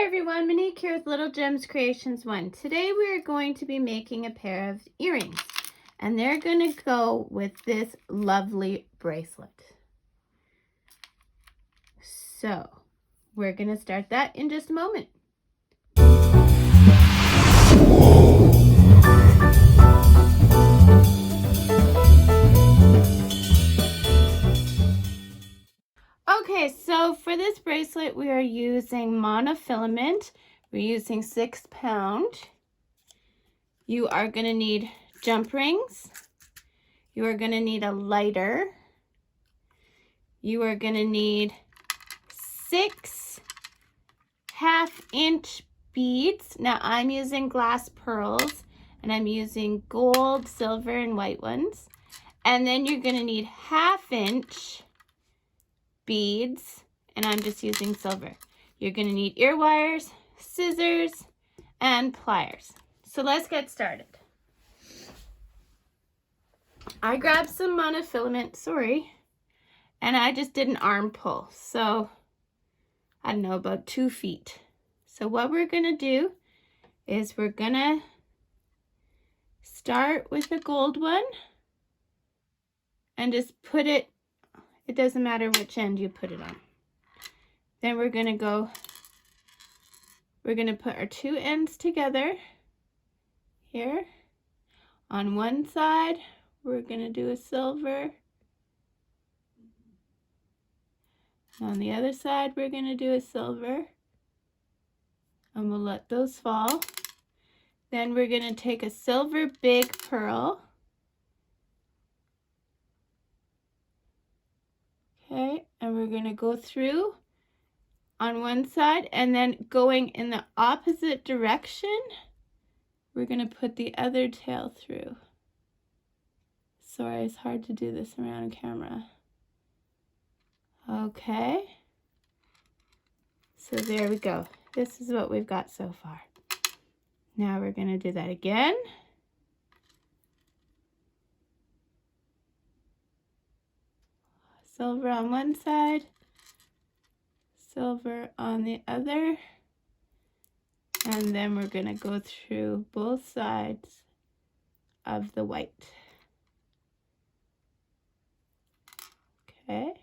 everyone, Monique here with Little Gems Creations 1. Today we are going to be making a pair of earrings, and they're going to go with this lovely bracelet. So we're going to start that in just a moment. Okay, so for this bracelet we are using monofilament. We're using 6 pound. You are going to need jump rings. You are going to need a lighter. You are going to need 6 1/2-inch beads. Now I'm using glass pearls and I'm using gold, silver, and white ones. And then you're going to need 1/2-inch beads, and I'm just using silver. You're going to need ear wires, scissors, and pliers. So let's get started. I grabbed some monofilament, and I just did an arm pull. So I don't know, about 2 feet. So what we're going to do is we're going to start with the gold one and just put it, it doesn't matter which end you put it on. Then we're going to put our 2 ends together here. On one side, we're going to do a silver. On the other side, we're going to do a silver. And we'll let those fall. Then we're going to take a silver big pearl. Okay, and we're going to go through on one side, and then going in the opposite direction, we're going to put the other tail through. Sorry, it's hard to do this around camera. Okay, so there we go. This is what we've got so far. Now we're going to do that again. Silver on one side, silver on the other, and then we're going to go through both sides of the white. Okay.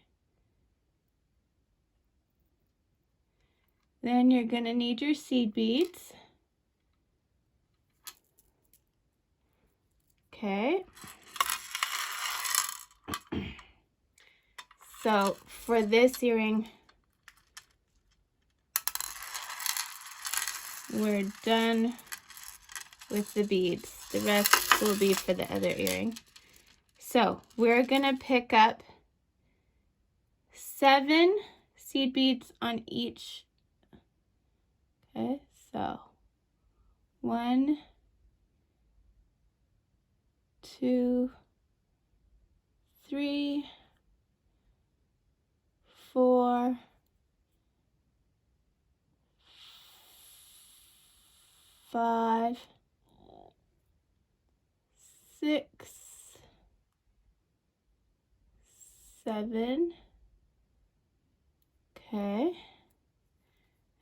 Then you're going to need your seed beads. Okay. So for this earring, we're done with the beads. The rest will be for the other earring. So we're going to pick up 7 seed beads on each. Okay, so 1, 2, 3, 4, 5, 6, 7. Okay.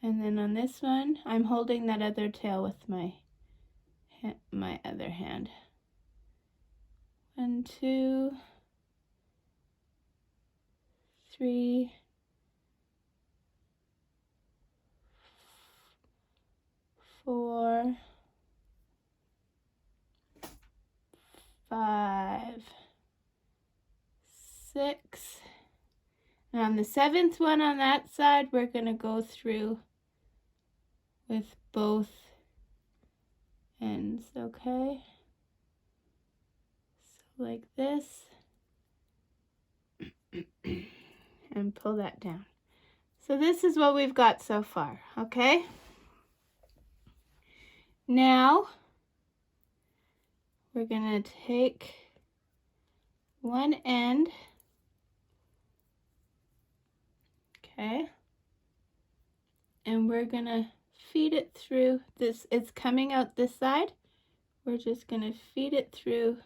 And then on this one, I'm holding that other tail with my other hand. 1, 2, 3, 4, 5, 6. And on the 7th one on that side, we're going to go through with both ends, okay? So like this. And pull that down. So this is what we've got so far, okay? Now, we're going to take one end, okay, and we're going to feed it through this. It's coming out this side. We're just going to feed it through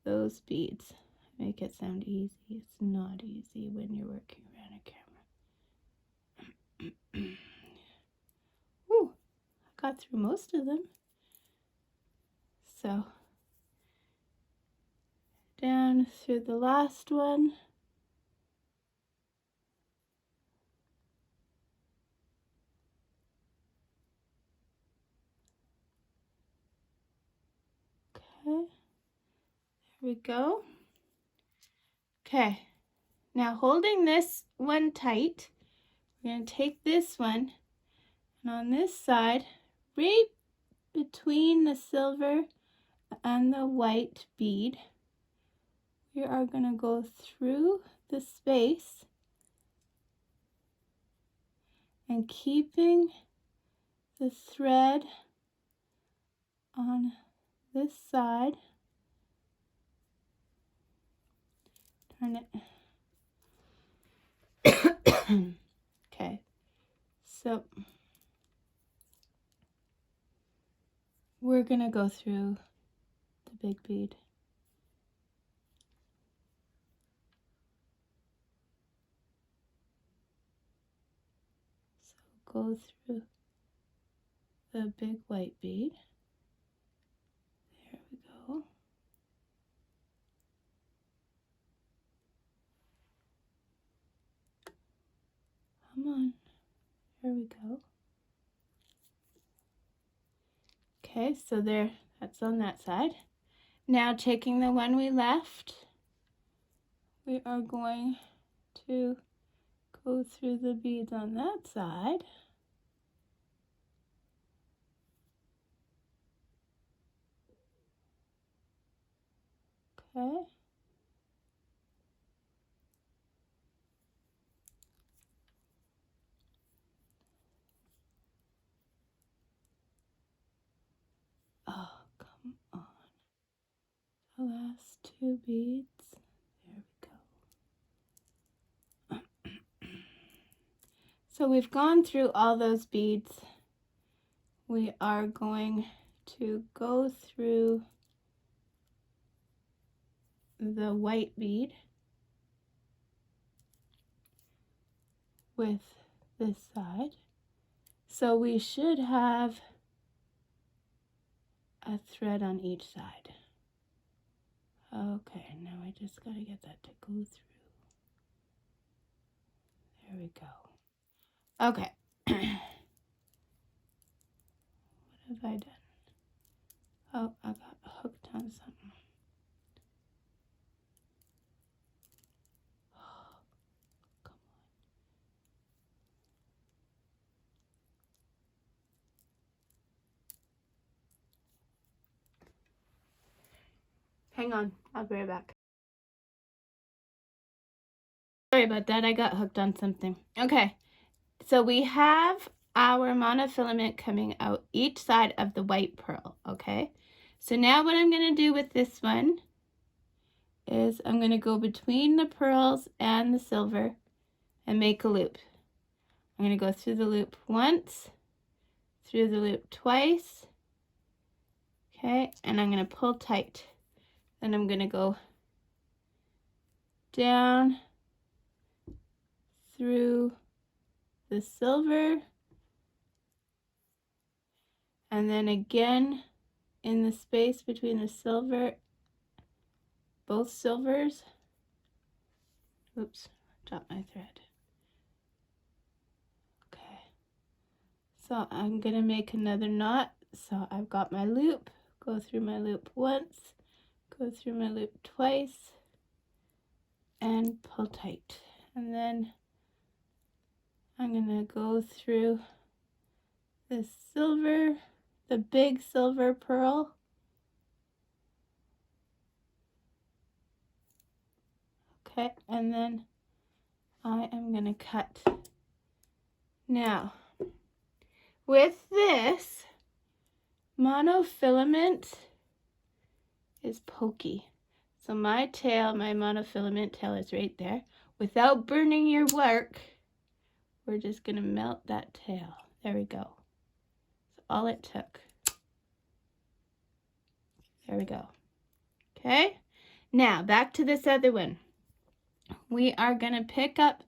those beads. Make it sound easy. It's not easy when you're working around a camera. through most of them. So down through the last one. Okay, there we go. Okay, now holding this one tight, we're going to take this one, and on this side, right between the silver and the white bead, we are going to go through the space and keeping the thread on this side. Turn it. Okay, so we're going to go through the big bead. So go through the big white bead. There we go. Come on. There we go. Okay, so there, that's on that side. Now taking the one we left, we are going to go through the beads on that side. Okay. Oh, come on. The last two beads. There we go. So we've gone through all those beads. We are going to go through the white bead with this side. So we should have a thread on each side. Okay, now I just gotta get that to go through. There we go. Okay. What have I done? Oh, I got hooked on something. Oh, come on. Hang on, I'll be right back. Sorry about that, I got hooked on something. Okay, so we have our monofilament coming out each side of the white pearl, okay? So now what I'm going to do with this one is I'm going to go between the pearls and the silver and make a loop. I'm going to go through the loop once, through the loop twice, okay, and I'm going to pull tight. Then I'm going to go down through the silver, and then again in the space between the silver, both silvers. Oops, dropped my thread. Okay, so I'm going to make another knot. So I've got my loop, go through my loop once, go through my loop twice, and pull tight. And then I'm going to go through the silver, the big silver pearl. Okay, and then I am going to cut. Now, with this, monofilament is pokey. So my tail, my monofilament tail is right there. Without burning your work, we're just going to melt that tail. There we go. That's all it took. There we go. Okay, now back to this other one. We are going to pick up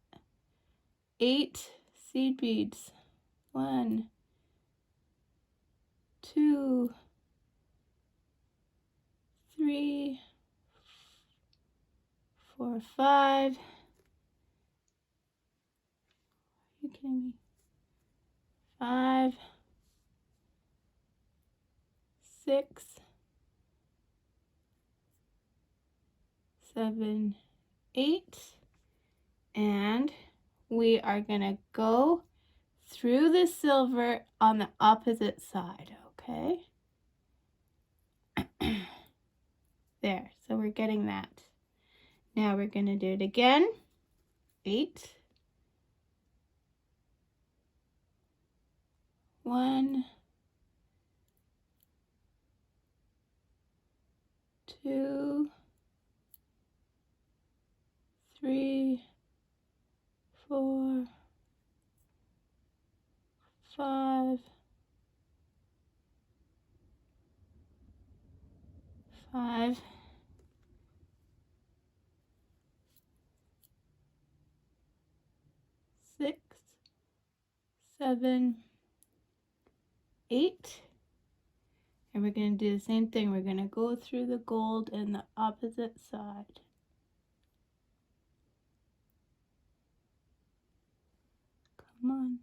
8 seed beads. 1, 2, 3, 4, 5. Are you kidding me? 5, 6, 7, 8, and we are gonna go through the silver on the opposite side, okay? There, so we're getting that. Now we're gonna do it again. 8, 1, 2, 3, 4, 5, 5, 6, 7, 8. And we're going to do the same thing. We're going to go through the gold and the opposite side. Come on.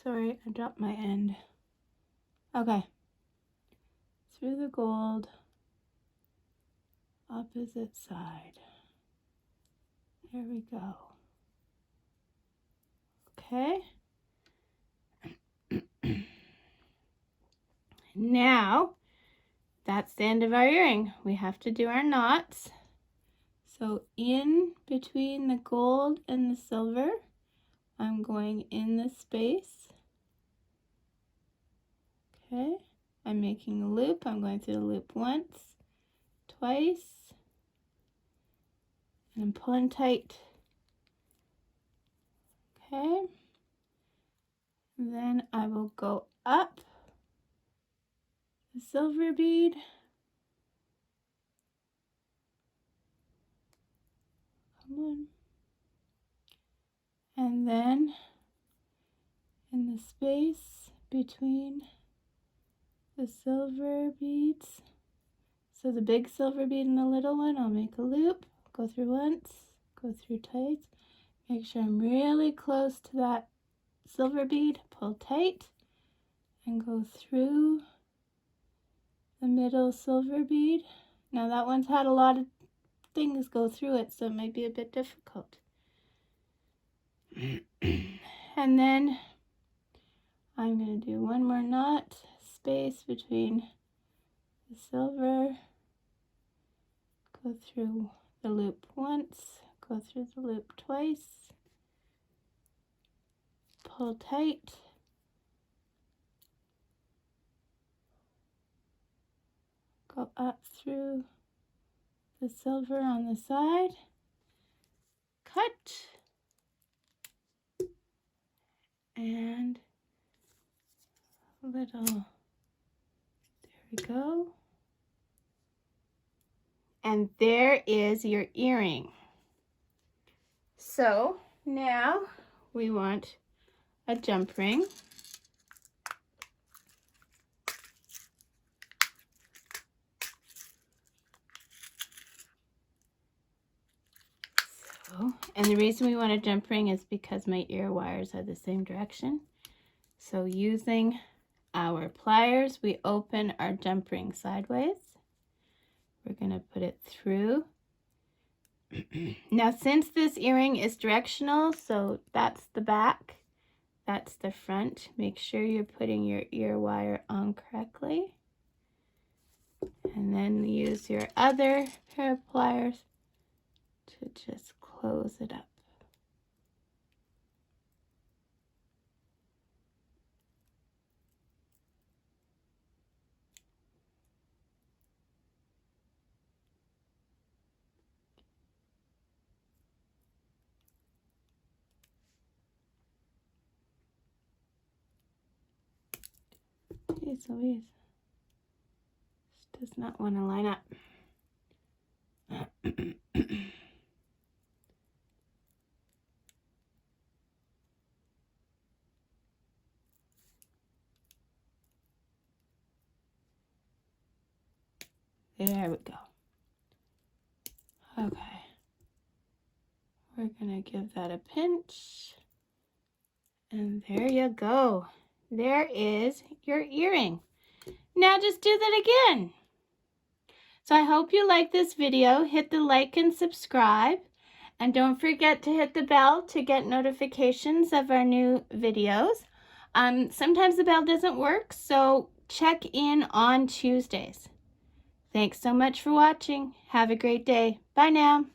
Sorry, I dropped my end. Okay. Through the gold, opposite side. There we go. Okay. Now, that's the end of our earring. We have to do our knots. So in between the gold and the silver, I'm going in the space. Okay, I'm making a loop. I'm going through the loop once, twice, and I'm pulling tight. Okay, and then I will go up the silver bead. Come on. And then in the space between the silver beads, so the big silver bead and the little one, I'll make a loop, go through once, go through tight, make sure I'm really close to that silver bead, pull tight, and go through the middle silver bead. Now that one's had a lot of things go through it, so it might be a bit difficult. And then I'm going to do one more knot, space between the silver, go through the loop once, go through the loop twice, pull tight, go up through the silver on the side, cut, and a little, there we go. And there is your earring. So now we want a jump ring. And the reason we want a jump ring is because my ear wires are the same direction. So using our pliers, we open our jump ring sideways. We're going to put it through. Now, since this earring is directional, so that's the back, that's the front, make sure you're putting your ear wire on correctly. And then use your other pair of pliers to just close it up. Jeez Louise. This does not want to line up. There we go. Okay. We're going to give that a pinch. And there you go. There is your earring. Now just do that again. So I hope you like this video. Hit the like and subscribe. And don't forget to hit the bell to get notifications of our new videos. Sometimes the bell doesn't work, so check in on Tuesdays. Thanks so much for watching. Have a great day. Bye now.